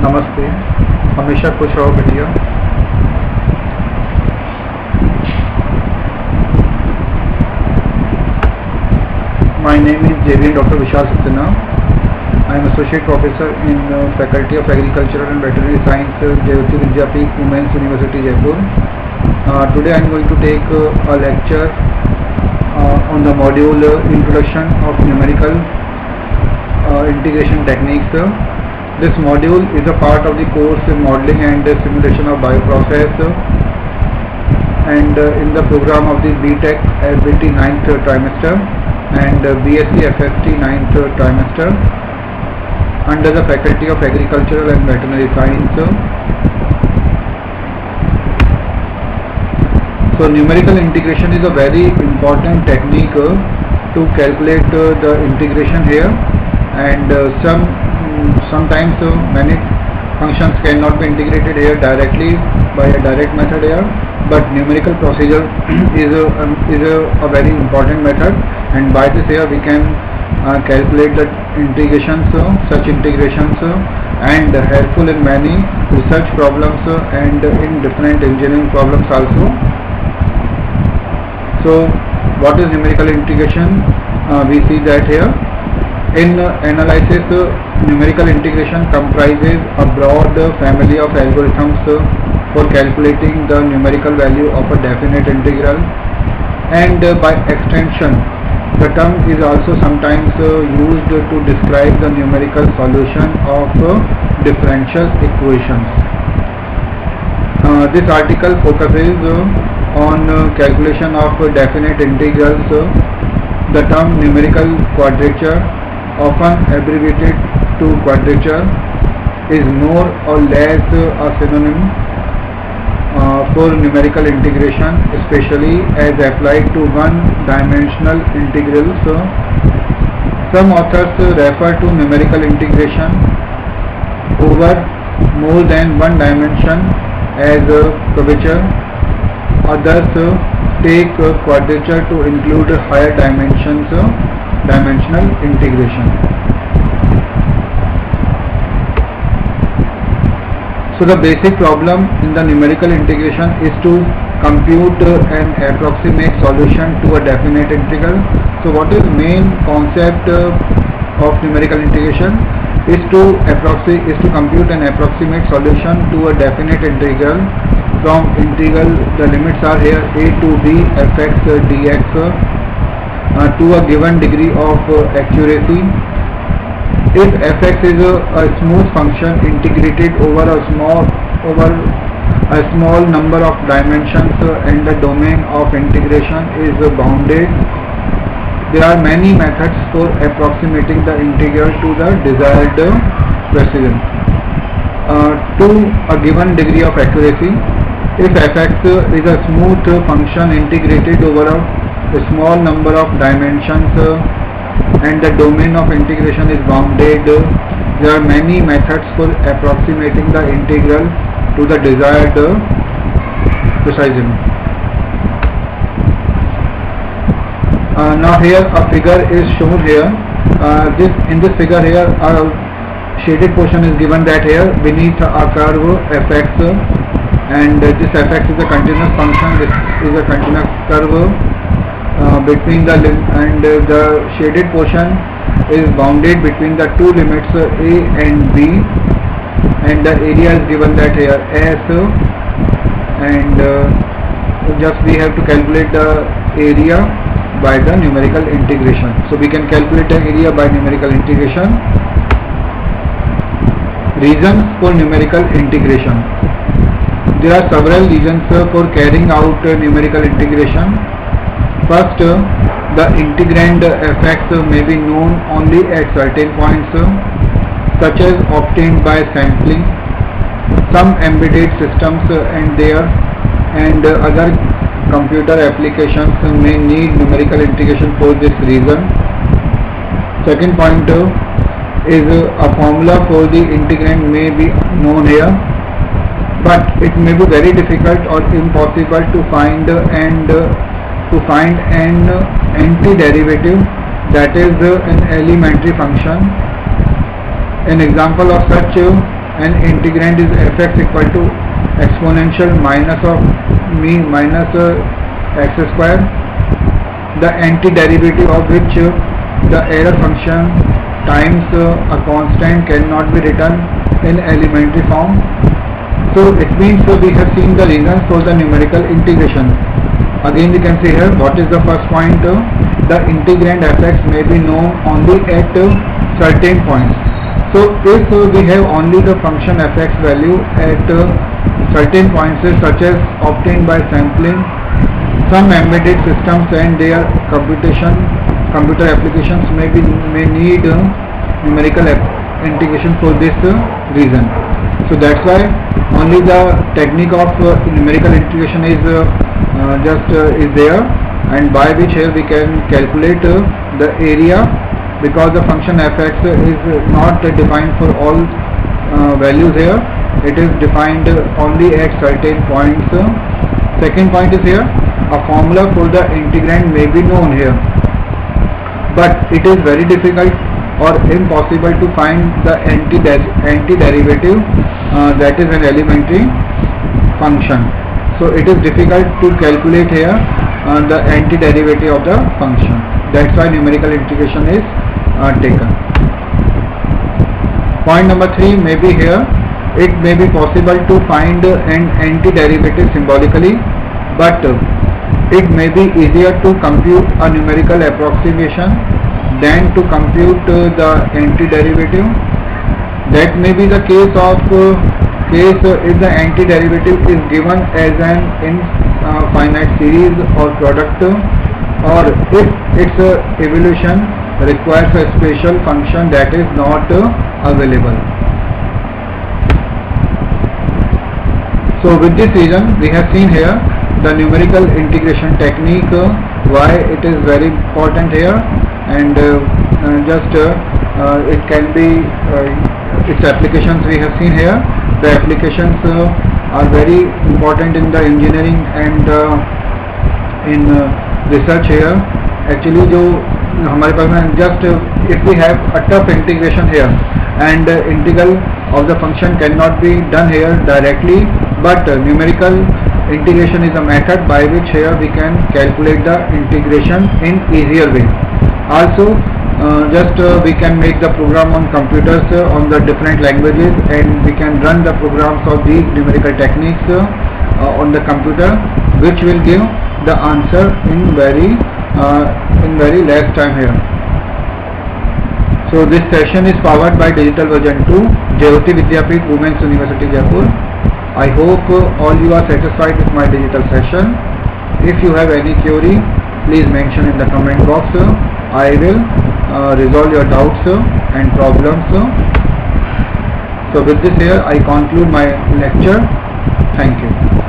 नमस्ते, हमेशा खुश रहो भैया। My name is JV Dr. Vishal Saxena. I am Associate Professor in Faculty of Agricultural and Veterinary Science, Jayoti Vidyapeeth Women's University, Jaipur. Today I am going to take a lecture on the module Introduction of Numerical Integration Techniques. This module is a part of the course Modeling and Simulation of Bioprocess and in the program of the BTech FBT 9th trimester and BSc FST 9th trimester under the Faculty of Agricultural and Veterinary Science. So numerical integration is a very important technique to calculate the integration here, and sometimes many functions cannot be integrated here directly by a direct method here, but numerical procedure is a very important method, and by this here we can calculate the integrations, such integrations, and helpful in many research problems and in different engineering problems also. So what is numerical integration? We see that here in analysis, numerical integration comprises a broad family of algorithms for calculating the numerical value of a definite integral, and by extension the term is also sometimes used to describe the numerical solution of differential equations. This article focuses on calculation of definite integrals. The term numerical quadrature, often abbreviated to quadrature, is more or less a synonym for numerical integration, especially as applied to one-dimensional integrals. Some authors refer to numerical integration over more than one dimension as curvature. Others take quadrature to include higher dimensions, dimensional integration. So the basic problem in the numerical integration is to compute an approximate solution to a definite integral. So what is main concept of numerical integration is to compute an approximate solution to a definite integral. From integral, the limits are here a to b fx dx to a given degree of accuracy. If fx is a smooth function integrated over a small number of dimensions and the domain of integration is bounded, there are many methods for approximating the integral to the desired precision. To a given degree of accuracy, if fx is a smooth function integrated over a small number of dimensions and the domain of integration is bounded, there are many methods for approximating the integral to the desired precision. Now here a figure is shown here. In this figure here a shaded portion is given that here beneath a curve fx, and this fx is a continuous function, this is a continuous curve between the and the shaded portion is bounded between the two limits a and b, and the area is given that here s, and just we have to calculate the area by the numerical integration. So we can calculate the area by numerical integration. Reasons for numerical integration. There are several reasons for carrying out numerical integration. First, the integrand fx may be known only at certain points, such as obtained by sampling. Some embedded systems and other computer applications may need numerical integration for this reason. Second point is a formula for the integrand may be known here, but it may be very difficult or impossible to find an antiderivative, that is an elementary function. An example of such and integrand is fx equal to exponential minus of mean minus x square, the antiderivative of which the error function times a constant cannot be written in elementary form. So it means we have seen the reasons for the numerical integration. Again we can see here what is the first point. The integrand fx may be known only at certain points. So if we have only the function fx value at certain points such as obtained by sampling some embedded systems and their computer applications may need numerical integration for this reason. So that's why only the technique of numerical integration is is there, and by which here we can calculate the area, because the function fx is not defined for all values here. It is defined only at certain points. Second point is here, a formula for the integrand may be known here, but it is very difficult or impossible to find the antiderivative that is an elementary function. So it is difficult to calculate here the antiderivative of the function. That's why numerical integration is taken. Point number 3 may be here, it may be possible to find an antiderivative symbolically, but it may be easier to compute a numerical approximation than to compute the antiderivative. That may be the case if the antiderivative is given as an infinite series or product, or if its evolution requires a special function that is not available. So with this reason we have seen here the numerical integration technique, why it is very important here, and it can be its applications we have seen here. The applications are very important in the engineering and in research here. Actually जो हमारे पास में just if we have a tough integration here and integral of the function cannot be done here directly, but numerical integration is a method by which here we can calculate the integration in easier way. Also we can make the program on computers on the different languages, and we can run the programs of these numerical techniques on the computer, which will give the answer in very less time here. So this session is powered by Digital Version 2, Jayoti Vidyapeeth Women's University Jaipur. I hope all you are satisfied with my digital session. If you have any query, please mention in the comment box. I will resolve your doubts and problems. So with this here I conclude my lecture. Thank you.